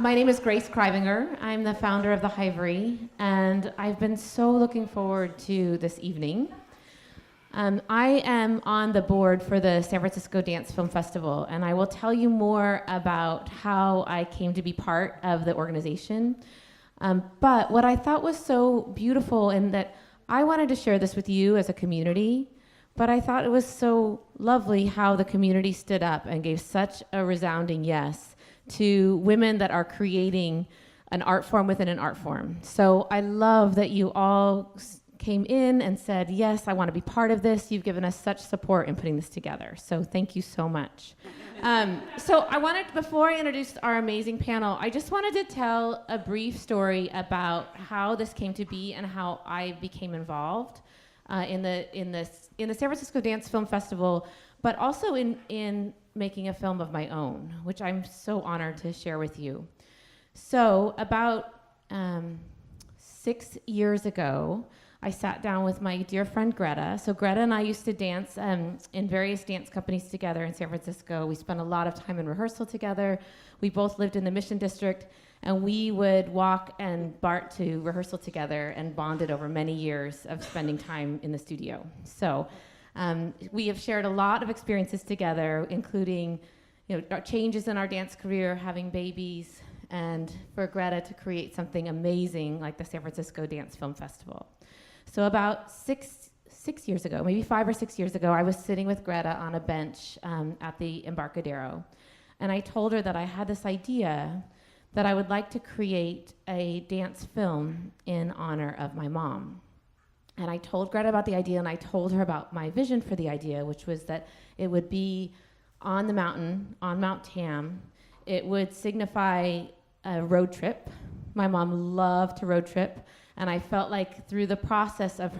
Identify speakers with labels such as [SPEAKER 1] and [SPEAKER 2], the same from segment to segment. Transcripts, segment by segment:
[SPEAKER 1] My name is Grace Kraaijvanger. I'm the founder of the Hivery, and I've been so looking forward to this evening. I am on the board for the San Francisco Dance Film Festival, and I will tell you more about how I came to be part of the organization. But what I thought was so beautiful, and that I wanted to share this with you as a community, but I thought it was so lovely how the community stood up and gave such a resounding yes to women that are creating an art form within an art form. So I love that you all came in and said, yes, I want to be part of this. You've given us such support in putting this together. So thank you so much. So I wanted, before I introduce our amazing panel, I just wanted to tell a brief story about how this came to be and how I became involved in the San Francisco Dance Film Festival, but also in making a film of my own, which I'm so honored to share with you. So about 6 years ago, I sat down with my dear friend Greta. So Greta and I used to dance in various dance companies together in San Francisco. We spent a lot of time in rehearsal together. We both lived in the Mission District, and we would walk and BART to rehearsal together and bonded over many years of spending time in the studio. So we have shared a lot of experiences together, including our changes in our dance career, having babies, and for Greta to create something amazing like the San Francisco Dance Film Festival. So about six years ago, maybe 5 or 6 years ago, I was sitting with Greta on a bench at the Embarcadero, and I told her that I had this idea that I would like to create a dance film in honor of my mom. And I told Greta about the idea, and I told her about my vision for the idea, which was that it would be on the mountain, on Mount Tam. It would signify a road trip. My mom loved to road trip, and I felt like through the process of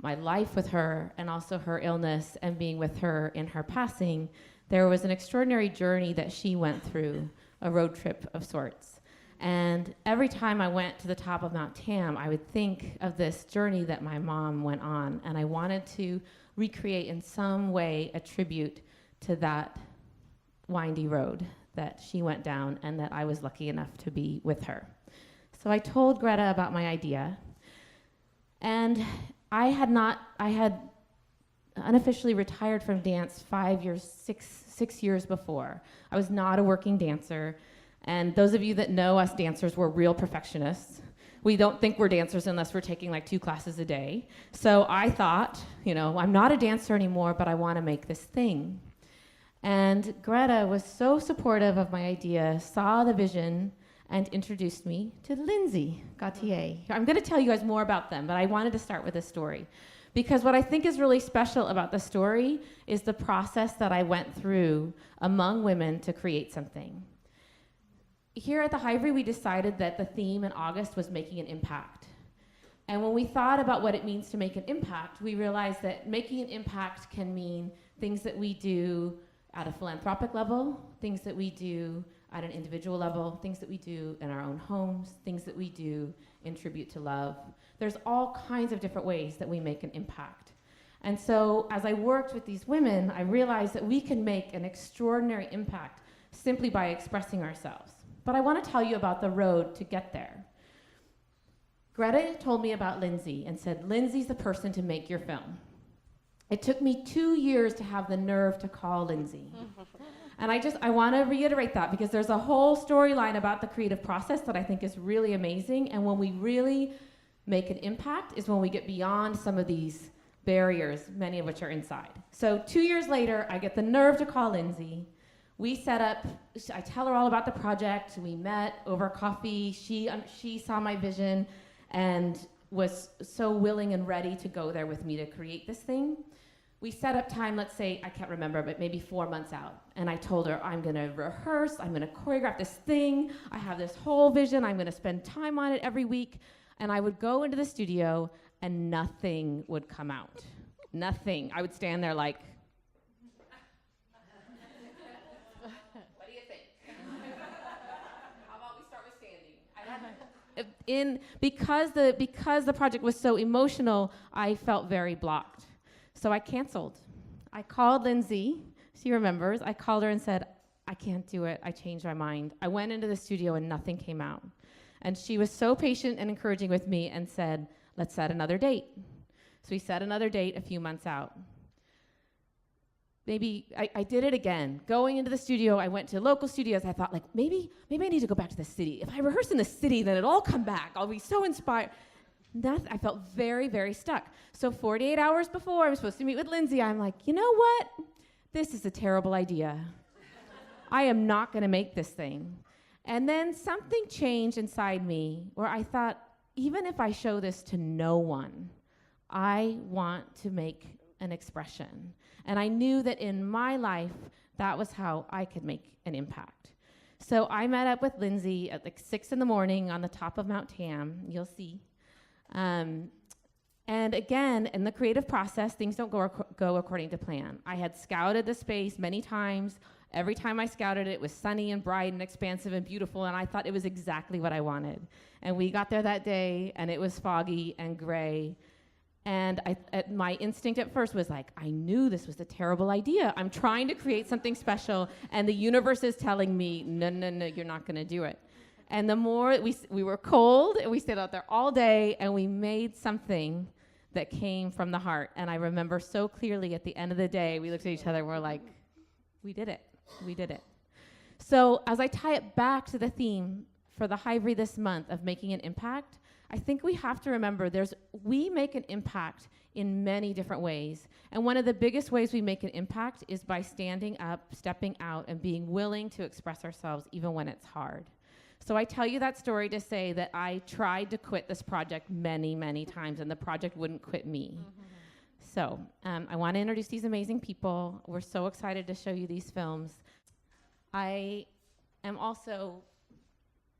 [SPEAKER 1] my life with her, and also her illness and being with her in her passing, there was an extraordinary journey that she went through, a road trip of sorts. And every time I went to the top of Mount Tam, I would think of this journey that my mom went on, and I wanted to recreate in some way a tribute to that windy road that she went down and that I was lucky enough to be with her. So I told Greta about my idea, and I had unofficially retired from dance 6 years before. I was not a working dancer. And those of you that know us dancers, we're real perfectionists. We don't think we're dancers unless we're taking like 2 classes a day. So I thought, I'm not a dancer anymore, but I want to make this thing. And Greta was so supportive of my idea, saw the vision, and introduced me to Lindsay Gauthier. I'm going to tell you guys more about them, but I wanted to start with this story. Because what I think is really special about the story is the process that I went through among women to create something. Here at the Hivery, we decided that the theme in August was making an impact. And when we thought about what it means to make an impact, we realized that making an impact can mean things that we do at a philanthropic level, things that we do at an individual level, things that we do in our own homes, things that we do in tribute to love. There's all kinds of different ways that we make an impact. And so as I worked with these women, I realized that we can make an extraordinary impact simply by expressing ourselves. But I want to tell you about the road to get there. Greta told me about Lindsay and said, Lindsay's the person to make your film. It took me 2 years to have the nerve to call Lindsay. And I want to reiterate that because there's a whole storyline about the creative process that I think is really amazing. And when we really make an impact is when we get beyond some of these barriers, many of which are inside. So 2 years later, I get the nerve to call Lindsay. We set up, I tell her all about the project. We met over coffee. She saw my vision and was so willing and ready to go there with me to create this thing. We set up time, let's say, I can't remember, but maybe 4 months out. And I told her, I'm gonna rehearse, I'm gonna choreograph this thing. I have this whole vision, I'm gonna spend time on it every week. And I would go into the studio and nothing would come out. Nothing. I would stand there like, what do you think? How about we start with standing? Because the project was so emotional, I felt very blocked. So I canceled. I called Lindsay. She remembers. I called her and said, I can't do it. I changed my mind. I went into the studio and nothing came out. And she was so patient and encouraging with me and said, let's set another date. So we set another date a few months out. Maybe I did it again. Going into the studio, I went to local studios. I thought, like, maybe I need to go back to the city. If I rehearse in the city, then it'll all come back. I'll be so inspired. I felt very, very stuck. So 48 hours before I was supposed to meet with Lindsay, I'm like, you know what? This is a terrible idea. I am not going to make this thing. And then something changed inside me where I thought, even if I show this to no one, I want to make an expression. And I knew that in my life, that was how I could make an impact. So I met up with Lindsay at like 6 a.m. on the top of Mount Tam. You'll see. And again, in the creative process, things don't go according to plan. I had scouted the space many times. Every time I scouted it, it was sunny and bright and expansive and beautiful, and I thought it was exactly what I wanted. And we got there that day, and it was foggy and gray. And my instinct at first was like, I knew this was a terrible idea. I'm trying to create something special, and the universe is telling me, no, you're not going to do it. And the more we were cold, and we stayed out there all day, and we made something that came from the heart. And I remember so clearly at the end of the day, we looked at each other and we're like, we did it. We did it. So as I tie it back to the theme for the Hivery this month of making an impact, I think we have to remember we make an impact in many different ways. And one of the biggest ways we make an impact is by standing up, stepping out, and being willing to express ourselves even when it's hard. So I tell you that story to say that I tried to quit this project many, many times, and the project wouldn't quit me. So I want to introduce these amazing people. We're so excited to show you these films. I am also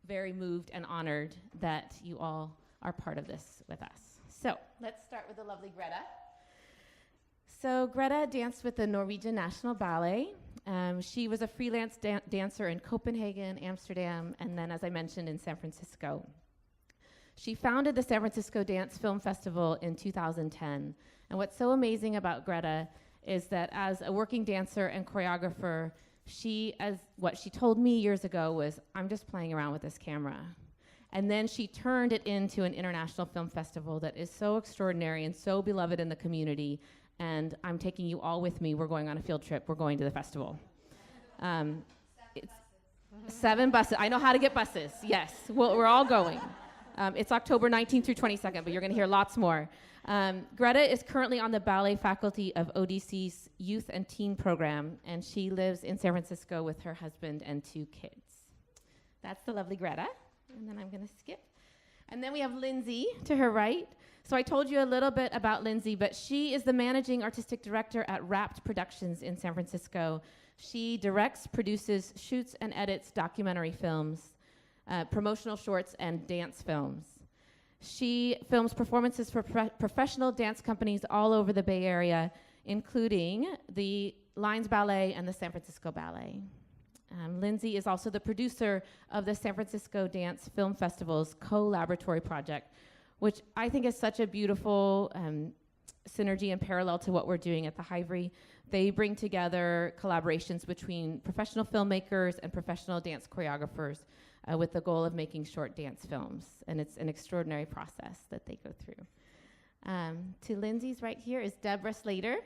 [SPEAKER 1] very moved and honored that you all are part of this with us. So let's start with the lovely Greta. So Greta danced with the Norwegian National Ballet. She was a freelance dancer in Copenhagen, Amsterdam, and then, as I mentioned, in San Francisco. She founded the San Francisco Dance Film Festival in 2010. And what's so amazing about Greta is that as a working dancer and choreographer, what she told me years ago was, I'm just playing around with this camera. And then she turned it into an international film festival that is so extraordinary and so beloved in the community. And I'm taking you all with me. We're going on a field trip. We're going to the festival. It's 7 buses. I know how to get buses. Yes, we're all going. It's October 19th through 22nd, but you're going to hear lots more. Greta is currently on the ballet faculty of ODC's Youth and Teen Program, and she lives in San Francisco with her husband and 2 kids. That's the lovely Greta. And then I'm going to skip. And then we have Lindsay to her right. So I told you a little bit about Lindsay, but she is the managing artistic director at Wrapped Productions in San Francisco. She directs, produces, shoots, and edits documentary films, promotional shorts, and dance films. She films performances for professional dance companies all over the Bay Area, including the Lines Ballet and the San Francisco Ballet. Lindsay is also the producer of the San Francisco Dance Film Festival's co-laboratory project, which I think is such a beautiful synergy and parallel to what we're doing at the Hivery. They bring together collaborations between professional filmmakers and professional dance choreographers with the goal of making short dance films. And it's an extraordinary process that they go through. To Lindsay's right here is Deborah Slater.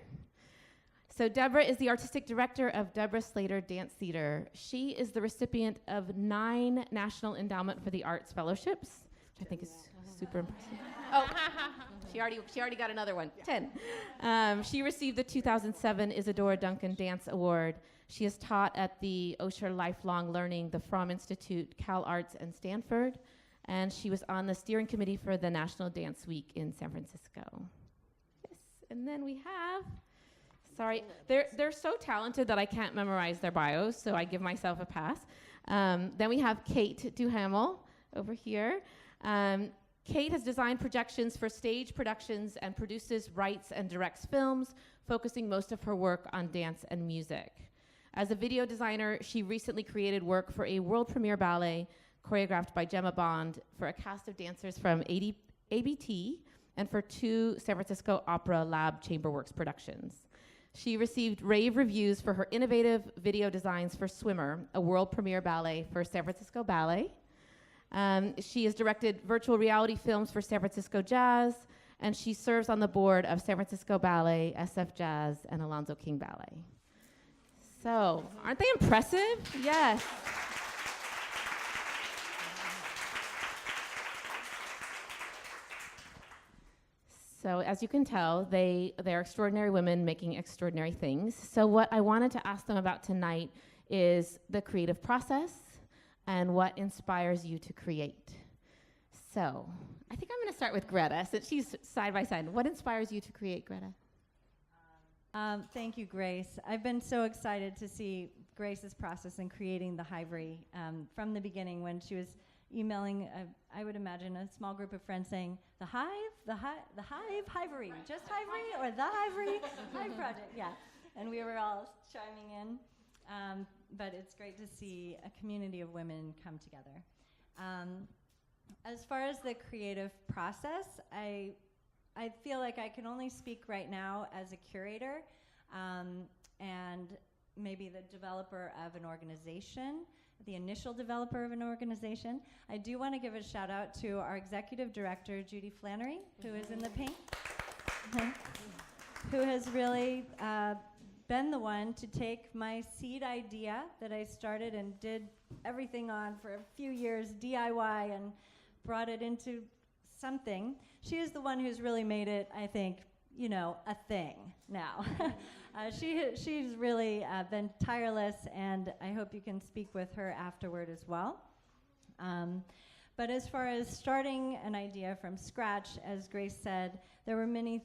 [SPEAKER 1] So Deborah is the artistic director of Deborah Slater Dance Theater. She is the recipient of 9 National Endowment for the Arts fellowships, which I think is super impressive. Oh, she already got another one. 10. She received the 2007 Isadora Duncan Dance Award. She has taught at the Osher Lifelong Learning, the Fromm Institute, Cal Arts, and Stanford. And she was on the steering committee for the National Dance Week in San Francisco. Yes, and then we have, sorry, they're so talented that I can't memorize their bios, so I give myself a pass. Then we have Kate Duhamel over here. Kate has designed projections for stage productions and produces, writes, and directs films, focusing most of her work on dance and music. As a video designer, she recently created work for a world premiere ballet choreographed by Gemma Bond for a cast of dancers from ABT and for 2 San Francisco Opera Lab Chamberworks productions. She received rave reviews for her innovative video designs for Swimmer, a world premiere ballet for San Francisco Ballet. She has directed virtual reality films for San Francisco Jazz, and she serves on the board of San Francisco Ballet, SF Jazz, and Alonzo King Ballet. So, aren't they impressive? Yes. So as you can tell, they're extraordinary women making extraordinary things. So what I wanted to ask them about tonight is the creative process and what inspires you to create. So I think I'm going to start with Greta, since she's side by side. What inspires you to create, Greta?
[SPEAKER 2] Thank you, Grace. I've been so excited to see Grace's process in creating the Hivery from the beginning, when she was emailing, I would imagine, a small group of friends saying, the Hive, Hivery, just Hivery, or the Hivery, Hive Project, yeah. And we were all chiming in. But it's great to see a community of women come together. As far as the creative process, I feel like I can only speak right now as a curator and maybe the developer of an organization, the initial developer of an organization. I do want to give a shout out to our executive director, Judy Flannery, who is in the pink, who has really been the one to take my seed idea that I started and did everything on for a few years, DIY, and brought it into something. She is the one who's really made it, I think, a thing now. She's really been tireless, and I hope you can speak with her afterward as well. But as far as starting an idea from scratch, as Grace said, there were many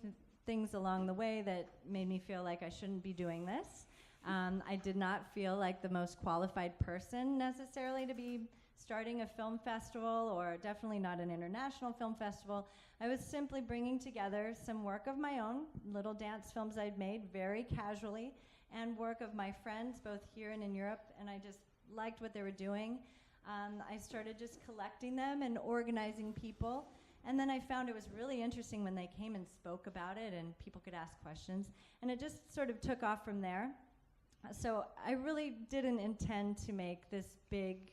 [SPEAKER 2] things along the way that made me feel like I shouldn't be doing this. I did not feel like the most qualified person necessarily to be starting a film festival, or definitely not an international film festival. I was simply bringing together some work of my own, little dance films I'd made very casually, and work of my friends both here and in Europe, and I just liked what they were doing. I started just collecting them and organizing people, and then I found it was really interesting when they came and spoke about it and people could ask questions, and it just sort of took off from there. So I really didn't intend to make this big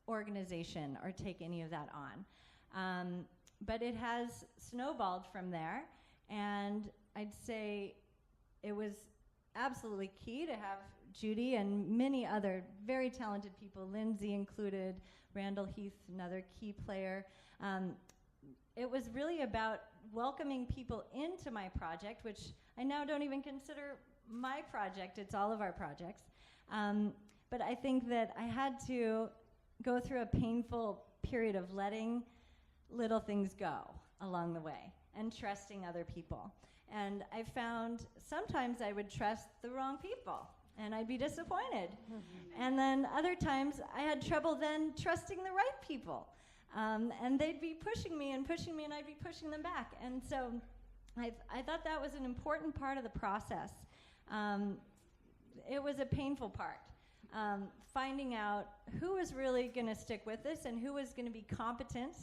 [SPEAKER 2] organization or take any of that on. But it has snowballed from there, and I'd say it was absolutely key to have Judy and many other very talented people, Lindsay included, Randall Heath, another key player. It was really about welcoming people into my project, which I now don't even consider my project, it's all of our projects. But I think that I had to go through a painful period of letting little things go along the way and trusting other people. And I found sometimes I would trust the wrong people and I'd be disappointed. And then other times I had trouble then trusting the right people. And they'd be pushing me and I'd be pushing them back. And so I thought that was an important part of the process. It was a painful part. Finding out who was really going to stick with this and who was going to be competent.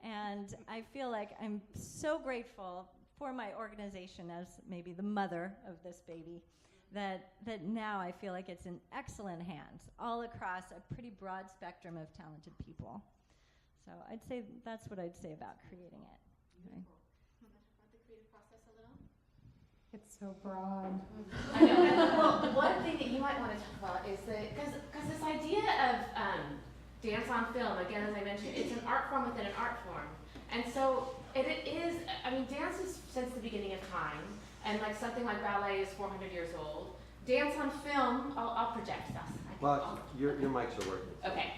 [SPEAKER 2] And I feel like I'm so grateful for my organization as maybe the mother of this baby, that now I feel like it's in excellent hands all across a pretty broad spectrum of talented people. So I'd say that's what I'd say about creating it. Okay.
[SPEAKER 1] The creative process a little?
[SPEAKER 3] It's so broad.
[SPEAKER 1] I know. Well, one thing that you might want to talk about is that, because this idea of dance on film, again, as I mentioned, it's an art form within an art form. And so it is, I mean, dance is since the beginning of time, and like something like ballet is 400 years old. Dance on film, I'll project us.
[SPEAKER 4] Well, your mics are working.
[SPEAKER 1] Okay.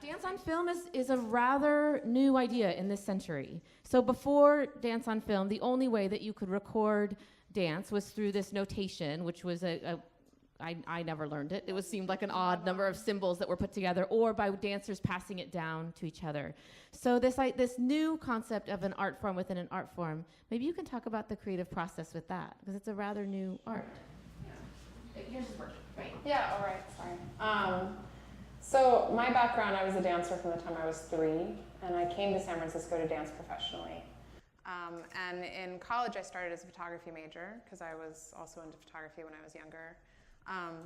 [SPEAKER 1] Dance on film is a rather new idea in this century. So before dance on film, the only way that you could record dance was through this notation, which was I never learned it. It seemed like an odd number of symbols that were put together, or by dancers passing it down to each other. So this new concept of an art form within an art form, maybe you can talk about the creative process with that, because it's a rather new art. Here's his work, right?
[SPEAKER 3] Yeah, all right, sorry. So my background, I was a dancer from the time I was 3, and I came to San Francisco to dance professionally. And in college, I started as a photography major because I was also into photography when I was younger.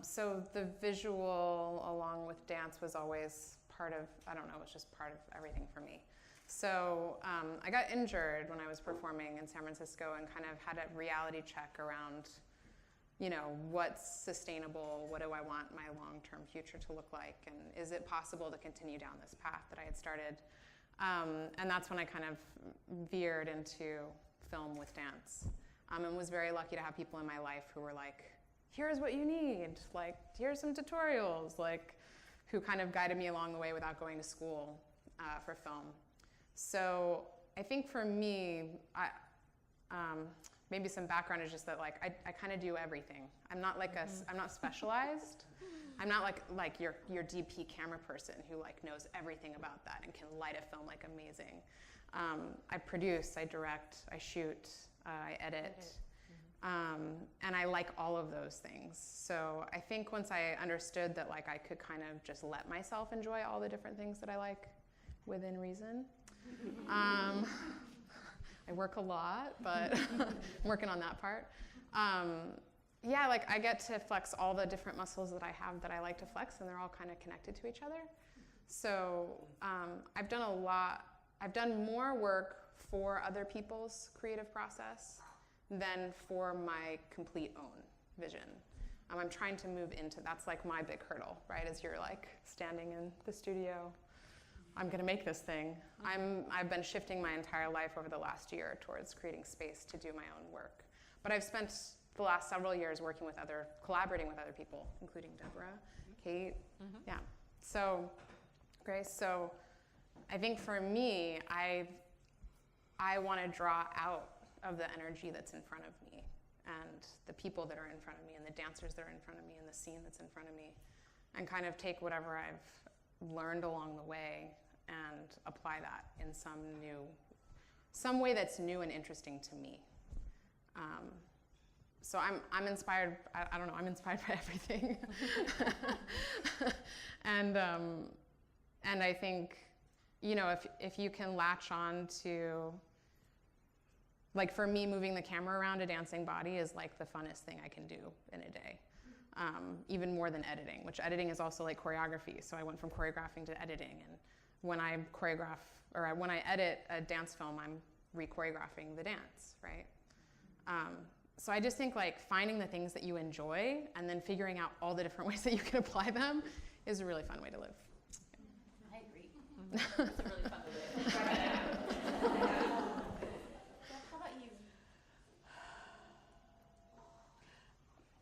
[SPEAKER 3] So the visual along with dance was always part of, I don't know, it was just part of everything for me. So I got injured when I was performing in San Francisco and kind of had a reality check around, you know, what's sustainable, what do I want my long-term future to look like, and is it possible to continue down this path that I had started? And that's when I kind of veered into film with dance, and was very lucky to have people in my life who were like, here's what you need, like, here's some tutorials, like, who kind of guided me along the way without going to school for film. So I think for me, maybe some background is just that, like, I kind of do everything. I'm not like I'm not specialized. I'm not like your DP camera person who like knows everything about that and can light a film like amazing. I produce, I direct, I shoot, I edit, and I like all of those things. So I think once I understood that like I could kind of just let myself enjoy all the different things that I like within reason. I work a lot, but I'm working on that part. Yeah, like I get to flex all the different muscles that I have that I like to flex, and they're all kind of connected to each other. So I've done more work for other people's creative process than for my complete own vision. I'm trying to move into, that's like my big hurdle, right? As you're like standing in the studio, I'm gonna make this thing. I've been shifting my entire life over the last year towards creating space to do my own work. But I've spent the last several years collaborating with other people, including Deborah, Kate, yeah. So, Grace, so I think for me, I want to draw out of the energy that's in front of me and the people that are in front of me and the dancers that are in front of me and the scene that's in front of me, and kind of take whatever I've learned along the way and apply that in some way that's new and interesting to me. So I'm inspired, I don't know, I'm inspired by everything. And I think, you know, if you can latch on to, like for me, moving the camera around a dancing body is like the funnest thing I can do in a day. Even more than editing, which editing is also like choreography. So I went from choreographing to editing, and when I when I edit a dance film, I'm re-choreographing the dance, right? So I just think like finding the things that you enjoy and then figuring out all the different ways that you can apply them is a really fun way to live.
[SPEAKER 1] I agree. It's a really fun way to live. How about you?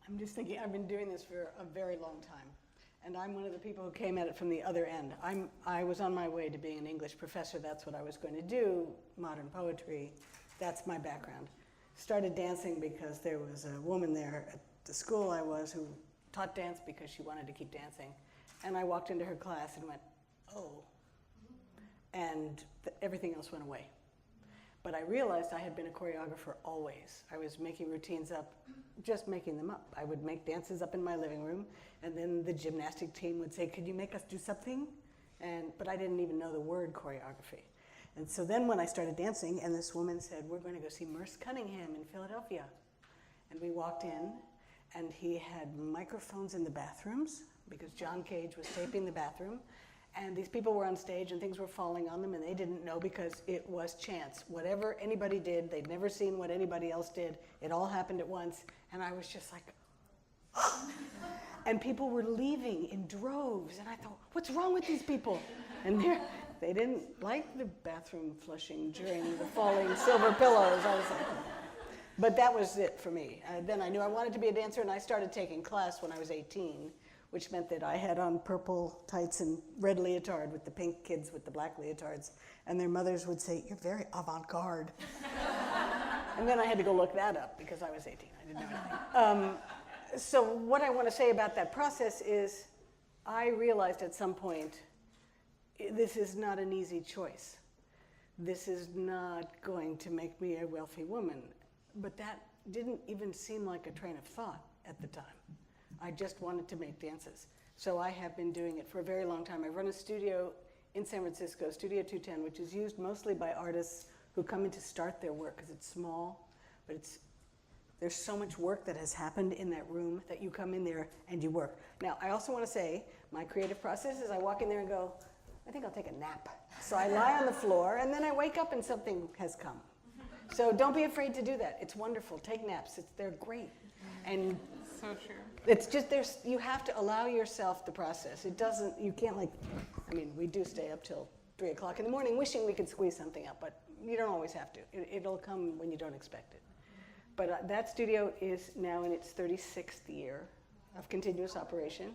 [SPEAKER 5] I'm just thinking, I've been doing this for a very long time, and I'm one of the people who came at it from the other end. I was on my way to being an English professor. That's what I was going to do, modern poetry. That's my background. Started dancing because there was a woman there at the school I was who taught dance because she wanted to keep dancing. And I walked into her class and went, oh. And everything else went away. But I realized I had been a choreographer always. I was making routines up, just making them up. I would make dances up in my living room, and then the gymnastic team would say, could you make us do something? But I didn't even know the word choreography. And so then when I started dancing, and this woman said, we're going to go see Merce Cunningham in Philadelphia. And we walked in, and he had microphones in the bathrooms, because John Cage was taping the bathroom. And these people were on stage, and things were falling on them, and they didn't know because it was chance. Whatever anybody did, they'd never seen what anybody else did. It all happened at once, and I was just like, and people were leaving in droves, and I thought, what's wrong with these people? And they didn't like the bathroom flushing during the falling silver pillows. I was like, but that was it for me. Then I knew I wanted to be a dancer, and I started taking class when I was 18, which meant that I had on purple tights and red leotard with the pink kids with the black leotards, and their mothers would say, you're very avant-garde. And then I had to go look that up because I was 18, I didn't know anything. So what I want to say about that process is I realized at some point, this is not an easy choice. This is not going to make me a wealthy woman. But that didn't even seem like a train of thought at the time. I just wanted to make dances. So I have been doing it for a very long time. I run a studio in San Francisco, Studio 210, which is used mostly by artists who come in to start their work because it's small, but there's so much work that has happened in that room that you come in there and you work. Now, I also want to say my creative process is I walk in there and go, I think I'll take a nap. So I lie on the floor and then I wake up and something has come. So don't be afraid to do that. It's wonderful. Take naps. They're great. And
[SPEAKER 3] So true.
[SPEAKER 5] it's just you have to allow yourself the process. You can't we do stay up till 3 o'clock in the morning wishing we could squeeze something up, but you don't always have to. It'll come when you don't expect it. But that studio is now in its 36th year of continuous operation.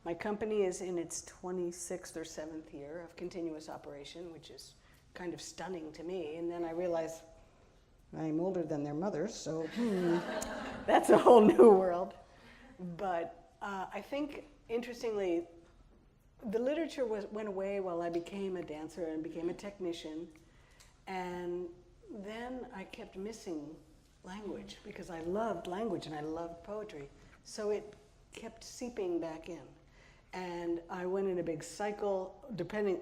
[SPEAKER 5] My company is in its 26th or 7th year of continuous operation, which is kind of stunning to me. And then I realize I'm older than their mothers, so that's a whole new world. But I think, interestingly, the literature went away while I became a dancer and became a technician. And then I kept missing language because I loved language and I loved poetry. So it kept seeping back in. And I went in a big cycle,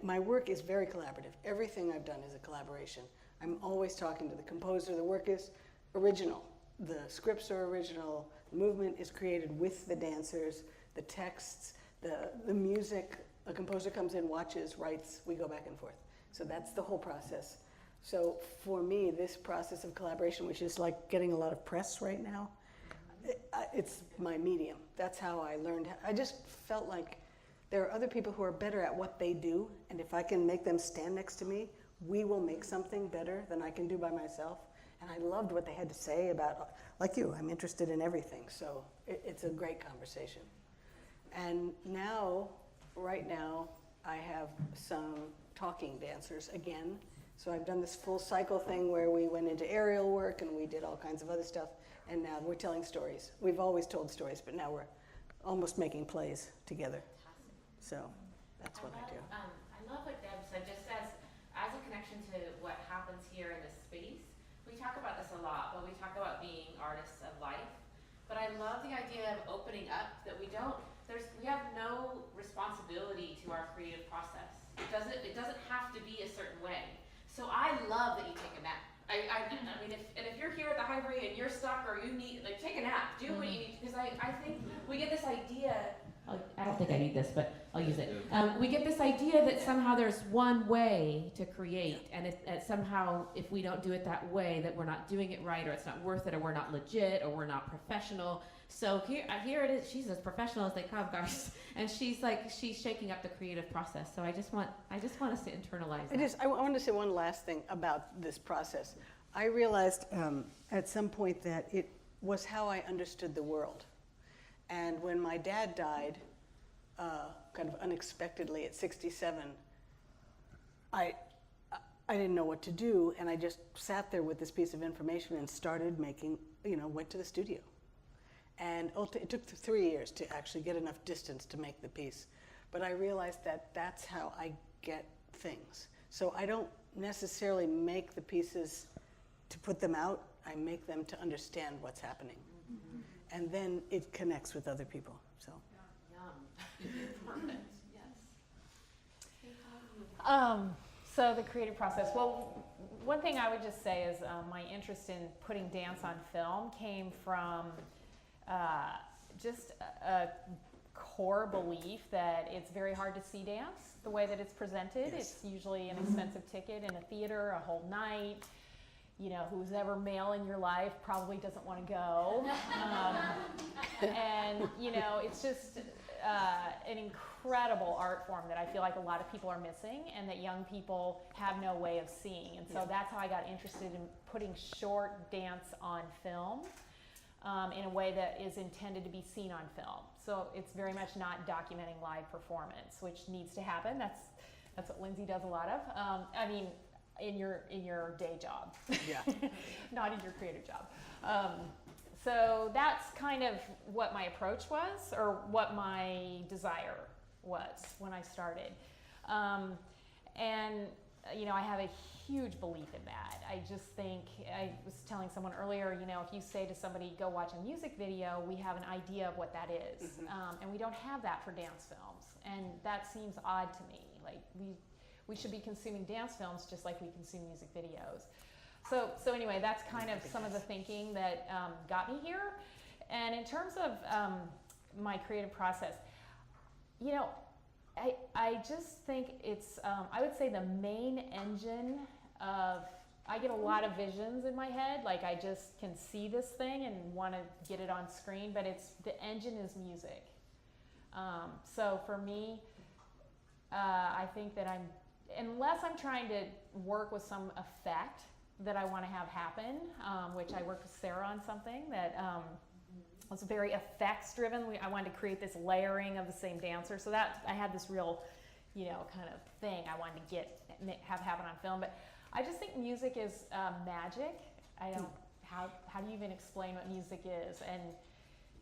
[SPEAKER 5] my work is very collaborative. Everything I've done is a collaboration. I'm always talking to the composer. The work is original. The scripts are original. The movement is created with the dancers, the texts, the music. A composer comes in, watches, writes, we go back and forth. So that's the whole process. So for me, this process of collaboration, which is like getting a lot of press right now, it's my medium. That's how I learned. I just felt like there are other people who are better at what they do, and if I can make them stand next to me, we will make something better than I can do by myself. And I loved what they had to say about, like you, I'm interested in everything, so it's a great conversation. And now, right now, I have some talking dancers again. So I've done this full cycle thing where we went into aerial work and we did all kinds of other stuff, and now we're telling stories. We've always told stories, but now we're almost making plays together. So that's what I do.
[SPEAKER 1] I love what Deb said, just as a connection to what happens here in this space. We talk about this a lot, but we talk about being artists of life. But I love the idea of opening up, that we have no responsibility to our creative process. It doesn't have to be a certain way. So I love that you take a nap. I mean, if you're here at the Hivery and you're stuck or you need, take a nap, do what you need, because I think we get this idea, I don't think I need this, but I'll use it. We get this idea that somehow there's one way to create, and somehow if we don't do it that way, that we're not doing it right, or it's not worth it, or we're not legit, or we're not professional. So here it is. She's as professional as they come, guys, and she's shaking up the creative process. So I just want us to internalize that.
[SPEAKER 5] I want to say one last thing about this process. I realized at some point that it was how I understood the world. And when my dad died, kind of unexpectedly at 67, I didn't know what to do, and I just sat there with this piece of information and started went to the studio. And it took 3 years to actually get enough distance to make the piece. But I realized that that's how I get things. So I don't necessarily make the pieces to put them out. I make them to understand what's happening. Mm-hmm. And then it connects with other people. So.
[SPEAKER 1] Yum. Perfect. Yes.
[SPEAKER 6] So the creative process. Well, one thing I would just say is my interest in putting dance on film came from just a core belief that it's very hard to see dance the way that it's presented.
[SPEAKER 5] Yes.
[SPEAKER 6] It's usually an expensive ticket in a theater, a whole night. Who's ever male in your life probably doesn't want to go. And, it's just an incredible art form that I feel like a lot of people are missing and that young people have no way of seeing. And so that's how I got interested in putting short dance on film. In a way that is intended to be seen on film. So it's very much not documenting live performance, which needs to happen. That's what Lindsay does a lot of. In your day job, not in your creative job. So that's kind of what my approach was, or what my desire was when I started. I have a huge belief in that. I just think, I was telling someone earlier, if you say to somebody, go watch a music video, we have an idea of what that is. And we don't have that for dance films. And that seems odd to me. Like, we should be consuming dance films just like we consume music videos. So anyway, that's kind of some of the thinking that got me here. And in terms of my creative process, you know, I just think it's, I would say the main engine of, I get a lot of visions in my head, like I just can see this thing and want to get it on screen, but the engine is music. So for me, I think that unless I'm trying to work with some effect that I want to have happen, which I worked with Sarah on something that was very effects driven. I wanted to create this layering of the same dancer, so that I had this real, you know, kind of thing I wanted to have happen on film. But I just think music is magic. I don't, how do you even explain what music is? And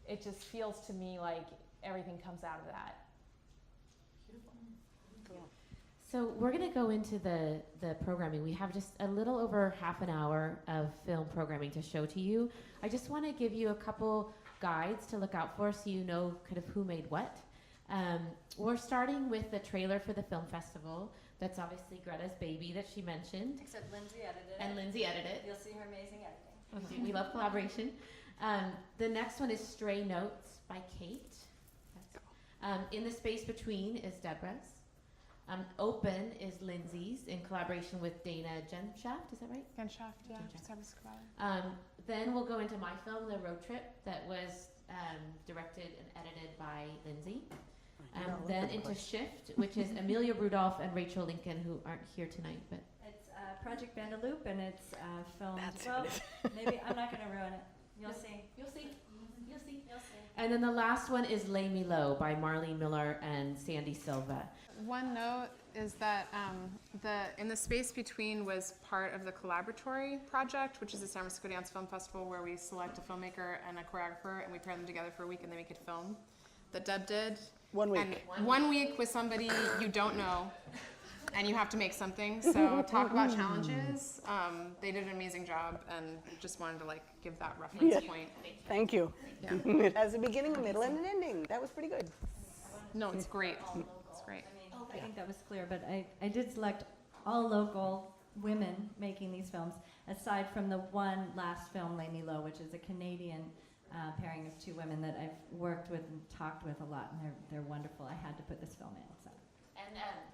[SPEAKER 6] it just feels to me like everything comes out of that.
[SPEAKER 1] So we're going to go into the programming. We have just a little over half an hour of film programming to show to you. I just want to give you a couple guides to look out for so you know kind of who made what. We're starting with the trailer for the film festival. That's obviously Greta's baby that she mentioned.
[SPEAKER 2] Except Lindsay edited it.
[SPEAKER 1] And Lindsay edited it.
[SPEAKER 2] You'll see her amazing editing.
[SPEAKER 1] We love collaboration. The next one is Stray Notes by Kate. In the Space Between is Deborah's. Open is Lindsay's in collaboration with Dana Genshaft, is that right?
[SPEAKER 3] Genshaft, yeah.
[SPEAKER 1] Genshaft. Then we'll go into my film, The Road Trip, that was directed and edited by Lindsay. Then into Shift, which is Amelia Rudolph and Rachel Lincoln, who aren't here tonight, but
[SPEAKER 2] It's Project Bandaloop, and it's filmed.
[SPEAKER 5] That's
[SPEAKER 2] well,
[SPEAKER 5] it.
[SPEAKER 2] maybe I'm not going to ruin it. You'll see.
[SPEAKER 1] you'll see. You'll see.
[SPEAKER 2] You'll see.
[SPEAKER 1] And then the last one is Lay Me Low by Marlene Miller and Sandy Silva.
[SPEAKER 3] One note is that In the Space Between was part of the Collaboratory project, which is the San Francisco Dance Film Festival, where we select a filmmaker and a choreographer, and we pair them together for a week, and they make a film that Deb did.
[SPEAKER 5] 1 week.
[SPEAKER 3] And 1 week with somebody you don't know, and you have to make something. So talk about challenges. They did an amazing job, and just wanted to like give that reference point.
[SPEAKER 5] Thank you.
[SPEAKER 3] Yeah.
[SPEAKER 5] It has a beginning, a middle, and an ending. That was pretty good.
[SPEAKER 3] No, it's great. It's great.
[SPEAKER 2] I think that was clear, but I did select all local women making these films, aside from the one last film, Lay Me Low, which is a Canadian pairing of two women that I've worked with and talked with a lot, and they're wonderful. I had to put this film in. So.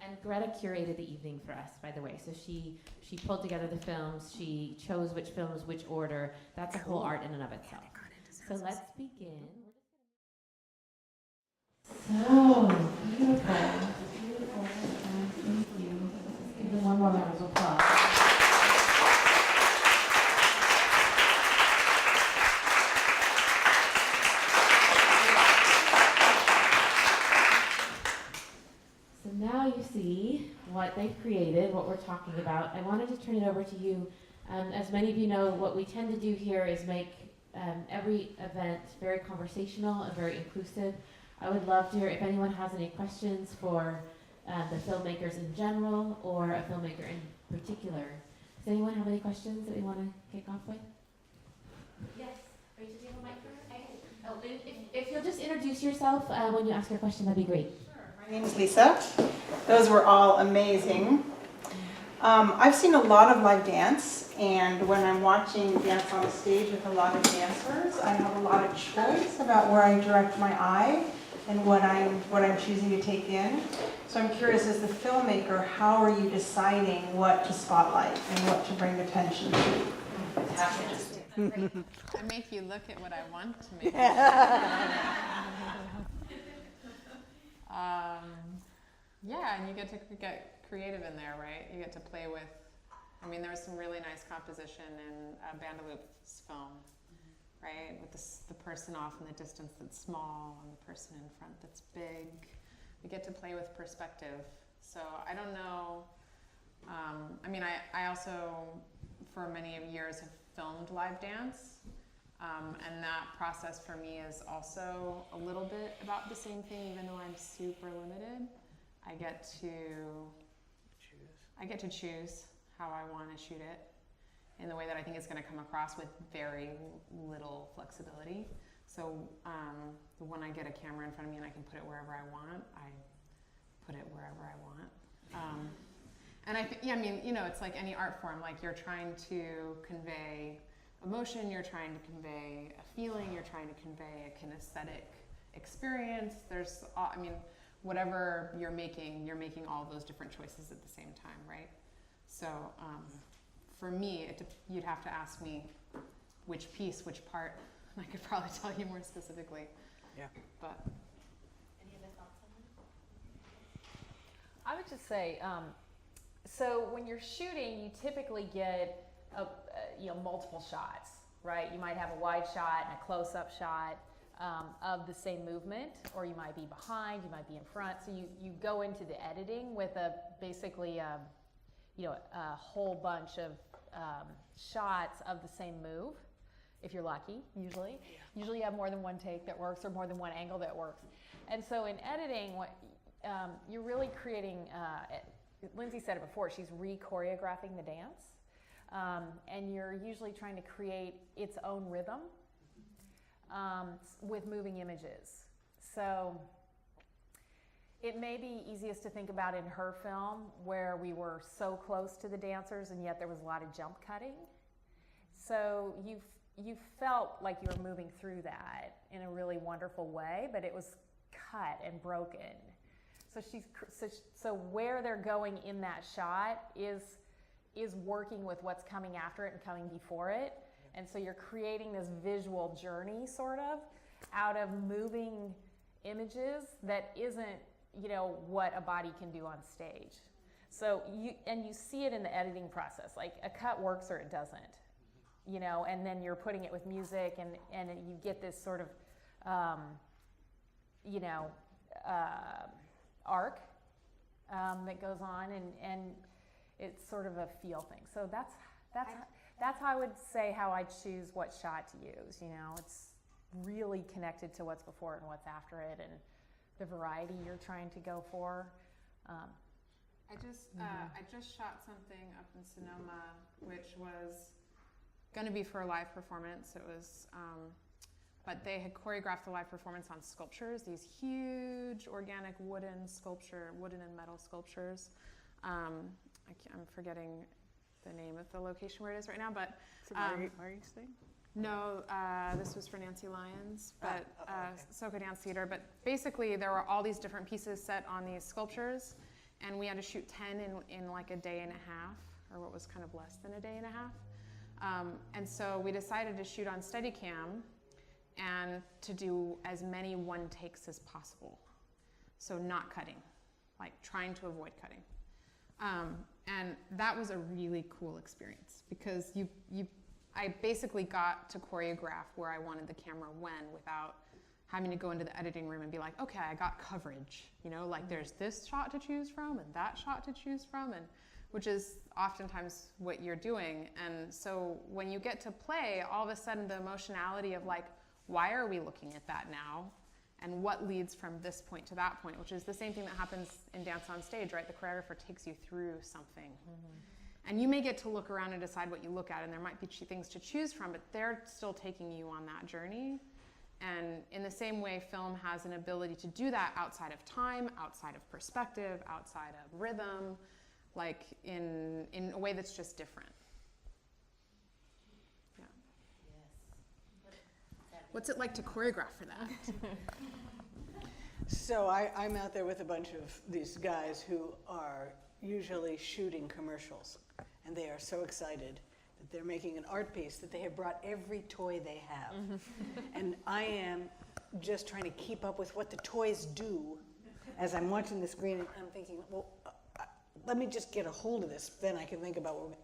[SPEAKER 1] And Greta curated the evening for us, by the way. So she pulled together the films. She chose which films, which order. That's a whole art in and of itself. So let's begin. So beautiful. Beautiful. Thank you. Let's give them one more round of applause. So now you see what they've created, what we're talking about. I wanted to turn it over to you. As many of you know, what we tend to do here is make every event very conversational and very inclusive. I would love to hear if anyone has any questions for the filmmakers in general or a filmmaker in particular. Does anyone have any questions that we want to kick off with? Yes. Rachel, do you have a mic for her? If you'll just introduce yourself when you ask your question, that'd be great.
[SPEAKER 7] My name is Lisa. Those were all amazing. I've seen a lot of live dance, and when I'm watching dance on the stage with a lot of dancers, I have a lot of choice about where I direct my eye and what I'm choosing to take in. So I'm curious, as the filmmaker, how are you deciding what to spotlight and what to bring attention to?
[SPEAKER 3] I make you look at what I want to make. Yeah, and you get to get creative in there, right? You get to play with, I mean, there was some really nice composition in Bandaloop's film, right? With the person off in the distance that's small and the person in front that's big. We get to play with perspective. So I don't know, I mean, I also, for many years, have filmed live dance. And that process for me is also a little bit about the same thing, even though I'm super limited. I get to choose how I want to shoot it in the way that I think it's going to come across with very little flexibility. So when I get a camera in front of me and I can put it wherever I want, I put it wherever I want. And I mean, you know, it's like any art form, like you're trying to convey emotion, you're trying to convey a feeling, you're trying to convey a kinesthetic experience. There's, I mean, whatever you're making all of those different choices at the same time, right? So for me, you'd have to ask me which piece, which part. I could probably tell you more specifically.
[SPEAKER 5] Yeah.
[SPEAKER 3] But
[SPEAKER 6] Any other thoughts on that? I would just say, so when you're shooting, you typically get multiple shots, right? You might have a wide shot and a close-up shot of the same movement, or you might be behind, you might be in front. So you go into the editing with basically a whole bunch of shots of the same move, if you're lucky, usually. Yeah. Usually you have more than one take that works or more than one angle that works. And so in editing, what you're really creating, Lindsay said it before, she's re-choreographing the dance. And you're usually trying to create its own rhythm with moving images. So it may be easiest to think about in her film where we were so close to the dancers and yet there was a lot of jump cutting. So you felt like you were moving through that in a really wonderful way, but it was cut and broken. So where they're going in that shot is working with what's coming after it and coming before it. And so you're creating this visual journey sort of out of moving images that isn't, what a body can do on stage. So you see it in the editing process, like a cut works or it doesn't, and then you're putting it with music and you get this sort of, arc that goes on and it's sort of a feel thing. So that's how I would say how I choose what shot to use. It's really connected to what's before it and what's after it, and the variety you're trying to go for.
[SPEAKER 3] I just shot something up in Sonoma, which was going to be for a live performance. It was, but they had choreographed the live performance on sculptures, these huge organic wooden and metal sculptures. I'm forgetting the name of the location where it is right now, but
[SPEAKER 5] Margate thing?
[SPEAKER 3] No, this was for Nancy Lyons, but Soka Dance Theater. But basically, there were all these different pieces set on these sculptures, and we had to shoot 10 in like a day and a half, or what was kind of less than a day and a half. And so we decided to shoot on Steadicam and to do as many one takes as possible. So not cutting, like trying to avoid cutting. And that was a really cool experience because I basically got to choreograph where I wanted the camera when without having to go into the editing room and be like, okay, I got coverage. Like there's this shot to choose from and that shot to choose from, and which is oftentimes what you're doing. And so when you get to play, all of a sudden the emotionality of like, why are we looking at that now? And what leads from this point to that point, which is the same thing that happens in dance on stage, right? The choreographer takes you through something. Mm-hmm. And you may get to look around and decide what you look at, and there might be things to choose from, but they're still taking you on that journey. And in the same way, film has an ability to do that outside of time, outside of perspective, outside of rhythm, like in a way that's just different. Yeah. Yes. What's it like to choreograph for that?
[SPEAKER 5] So I'm out there with a bunch of these guys who are usually shooting commercials, and they are so excited that they're making an art piece that they have brought every toy they have. And I am just trying to keep up with what the toys do as I'm watching the screen, and I'm thinking, well, let me just get a hold of this, then I can think about what.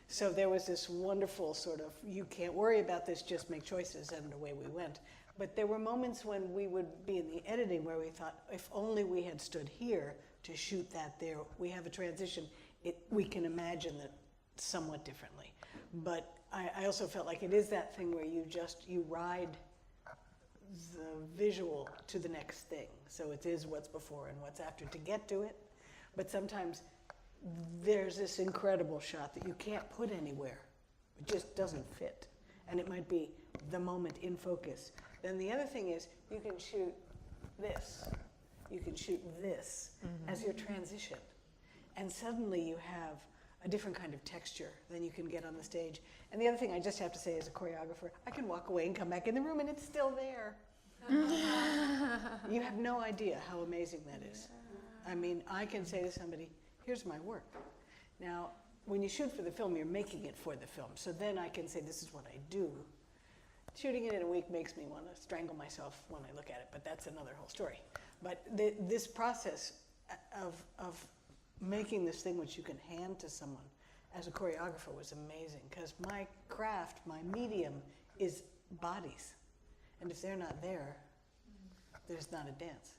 [SPEAKER 5] So there was this wonderful sort of, you can't worry about this, just make choices, and away we went. But there were moments when we would be in the editing where we thought, if only we had stood here to shoot that there, we have a transition, we can imagine that somewhat differently. But I also felt like it is that thing where you ride the visual to the next thing. So it is what's before and what's after to get to it. But sometimes there's this incredible shot that you can't put anywhere. It just doesn't fit. And it might be the moment in focus. Then the other thing is you can shoot this. You can shoot this as your transition. and suddenly you have a different kind of texture than you can get on the stage. And the other thing I just have to say as a choreographer, I can walk away and come back in the room and it's still there. You have no idea how amazing that is. I mean, I can say to somebody, here's my work. Now, when you shoot for the film, you're making it for the film. So then I can say, this is what I do. Shooting it in a week makes me want to strangle myself when I look at it, but that's another whole story. But this process of making this thing which you can hand to someone as a choreographer was amazing, because my craft, my medium, is bodies. And if they're not there, there's not a dance,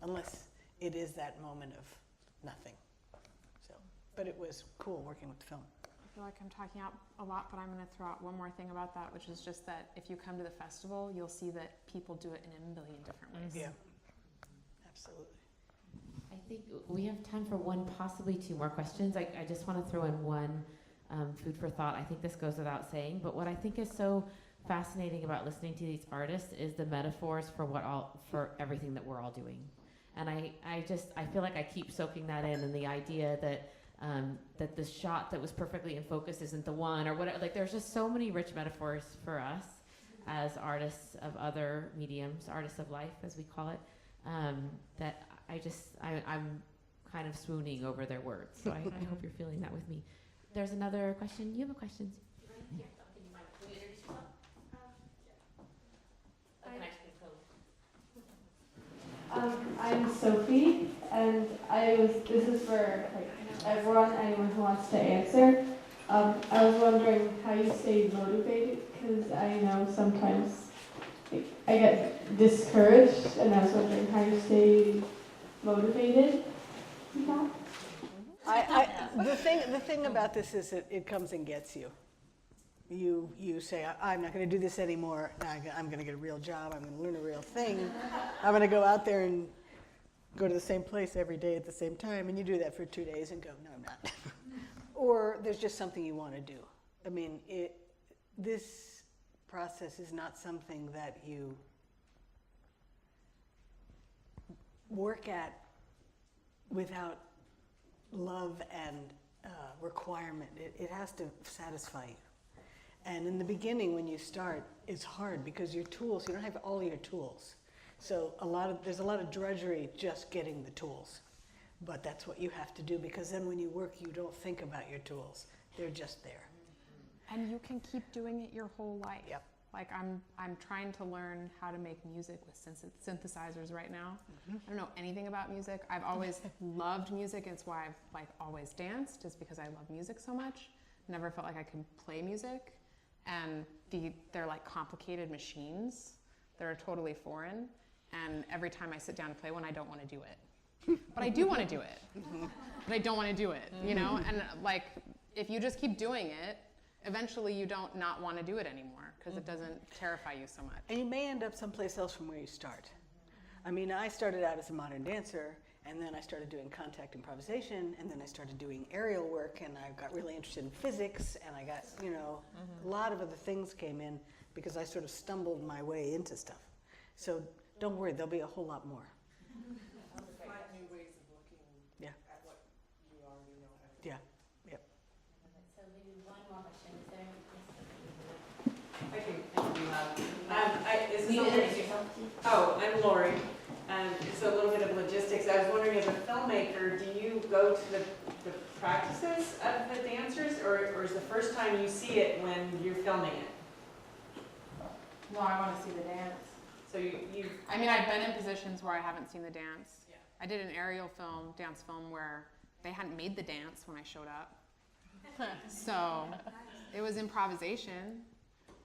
[SPEAKER 5] unless it is that moment of nothing. So, but it was cool working with the film.
[SPEAKER 3] I feel like I'm talking out a lot, but I'm going to throw out one more thing about that, which is just that if you come to the festival, you'll see that people do it in a million different ways.
[SPEAKER 5] Yeah, absolutely.
[SPEAKER 1] I think we have time for one, possibly two more questions. I just want to throw in one food for thought. I think this goes without saying, but what I think is so fascinating about listening to these artists is the metaphors for everything that we're all doing. And I feel like I keep soaking that in, and the idea that that the shot that was perfectly in focus isn't the one, or whatever. Like, there's just so many rich metaphors for us as artists of other mediums, artists of life, as we call it, that I'm kind of swooning over their words. So I hope you're feeling that with me. There's another question. You have a question?
[SPEAKER 8] I'm Sophie, and this is for anyone who wants to answer. I was wondering how you stay motivated, because I know sometimes I get discouraged, and I was wondering how you stay motivated.
[SPEAKER 5] The thing about this is that it comes and gets you. You say, I'm not going to do this anymore. I'm going to get a real job. I'm going to learn a real thing. I'm going to go out there and go to the same place every day at the same time. And you do that for 2 days and go, no, I'm not. Or there's just something you want to do. I mean, this process is not something that you work at without love and requirement. It has to satisfy you. And in the beginning, when you start, it's hard because your tools, you don't have all your tools. So there's a lot of drudgery just getting the tools. But that's what you have to do, because then when you work, you don't think about your tools. They're just there.
[SPEAKER 3] And you can keep doing it your whole life.
[SPEAKER 5] Yep.
[SPEAKER 3] Like I'm trying to learn how to make music with synthesizers right now. Mm-hmm. I don't know anything about music. I've always loved music. It's why I've always danced, is because I love music so much. Never felt like I could play music. And they're like complicated machines that are totally foreign. And every time I sit down to play one, I don't want to do it. But I do want to do it. But I don't want to do it, you know? And like, if you just keep doing it, eventually you don't not want to do it anymore, because it doesn't terrify you so much.
[SPEAKER 5] And you may end up someplace else from where you start. I mean, I started out as a modern dancer, and then I started doing contact improvisation, and then I started doing aerial work, and I got really interested in physics, and I got, a lot of other things came in because I sort of stumbled my way into stuff. So don't worry, there'll be a whole lot more.
[SPEAKER 9] Find new ways of looking at what you already know how to do.
[SPEAKER 5] Yeah, yep.
[SPEAKER 10] So maybe one more question. Is there?
[SPEAKER 9] Is this
[SPEAKER 10] Introduce yourself.
[SPEAKER 9] Oh, I'm Lori. So a little bit of logistics. I was wondering, as a filmmaker, do you go to the practices of the dancers, or is the first time you see it when you're filming it?
[SPEAKER 3] No, I want to see the dance.
[SPEAKER 9] So
[SPEAKER 3] I mean, I've been in positions where I haven't seen the dance.
[SPEAKER 9] Yeah.
[SPEAKER 3] I did an aerial dance film, where they hadn't made the dance when I showed up. So it was improvisation.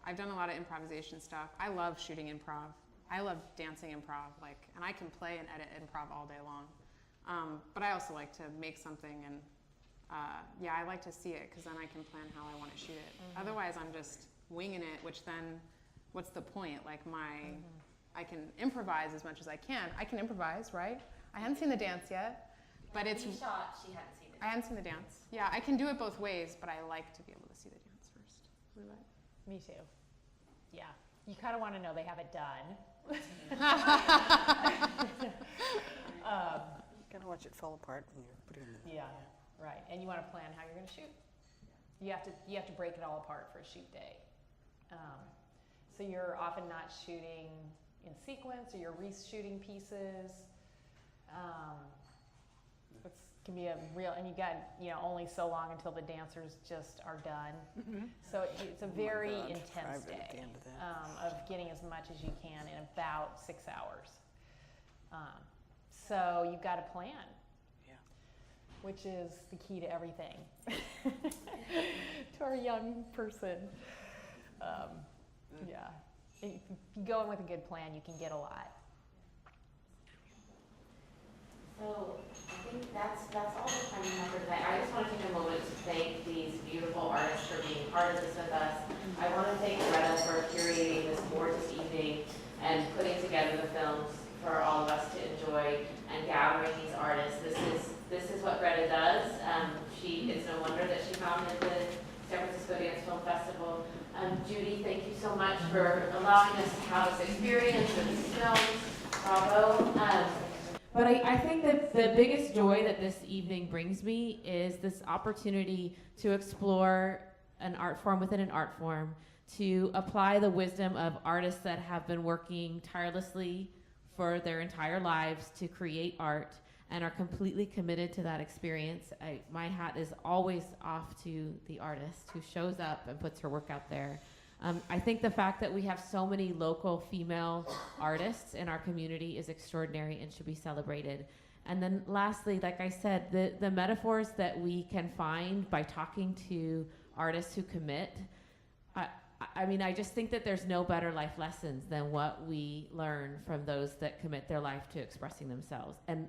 [SPEAKER 3] I've done a lot of improvisation stuff. I love shooting improv. I love dancing improv, and I can play and edit improv all day long. But I also like to make something, and I like to see it, because then I can plan how I want to shoot it. Mm-hmm. Otherwise, I'm just winging it, which then, what's the point? Like I can improvise as much as I can. I can improvise, right? I hadn't seen the dance yet, but it's.
[SPEAKER 10] You shot. She hadn't seen it.
[SPEAKER 3] I hadn't seen the dance. Yeah, I can do it both ways, but I like to be able to see the dance first. What about?
[SPEAKER 6] Me too. Yeah. You kind of want to know they have it done.
[SPEAKER 5] You gotta watch it fall apart when you're putting it in.
[SPEAKER 6] Yeah. Right, and you want to plan how you're going to shoot. You have to break it all apart for a shoot day. So you're often not shooting in sequence, or you're reshooting pieces. It can be a real, and you got only so long until the dancers just are done. So it's a very intense day of getting as much as you can in about 6 hours. So you've got to plan. Which is the key to everything to our young person. If you go in with a good plan, you can get a lot.
[SPEAKER 10] So I think that's all the time we have for tonight. I just want to take a moment to thank these beautiful artists for being part of this with us. I want to thank Greta for curating this board this evening and putting together the films for all of us to enjoy and gathering these artists. This is what Greta does. It's no wonder that she founded the San Francisco Dance Film Festival. Judy, thank you so much for allowing us to have this experience with these films. Bravo.
[SPEAKER 1] But I think that the biggest joy that this evening brings me is this opportunity to explore an art form within an art form, to apply the wisdom of artists that have been working tirelessly for their entire lives to create art and are completely committed to that experience. My hat is always off to the artist who shows up and puts her work out there. I think the fact that we have so many local female artists in our community is extraordinary and should be celebrated. And then lastly, like I said, the metaphors that we can find by talking to artists who commit, I just think that there's no better life lessons than what we learn from those that commit their life to expressing themselves. And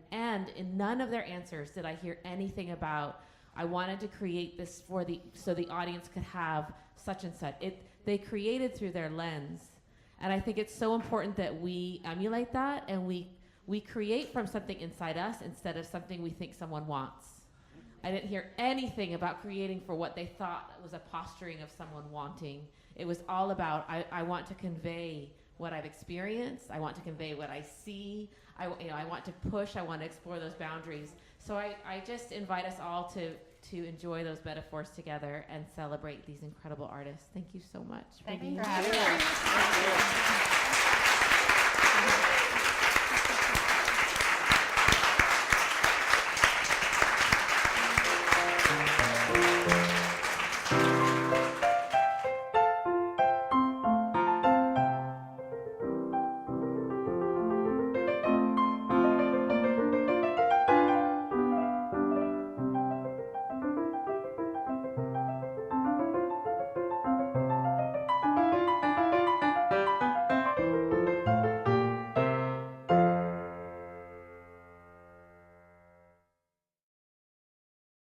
[SPEAKER 1] in none of their answers did I hear anything about, I wanted to create this so the audience could have such and such. They created through their lens. And I think it's so important that we emulate that and we create from something inside us instead of something we think someone wants. I didn't hear anything about creating for what they thought was a posturing of someone wanting. It was all about, I want to convey what I've experienced. I want to convey what I see. I want to push. I want to explore those boundaries. So I just invite us all to enjoy those metaphors together and celebrate these incredible artists. Thank you so much.
[SPEAKER 3] Thank you for having us.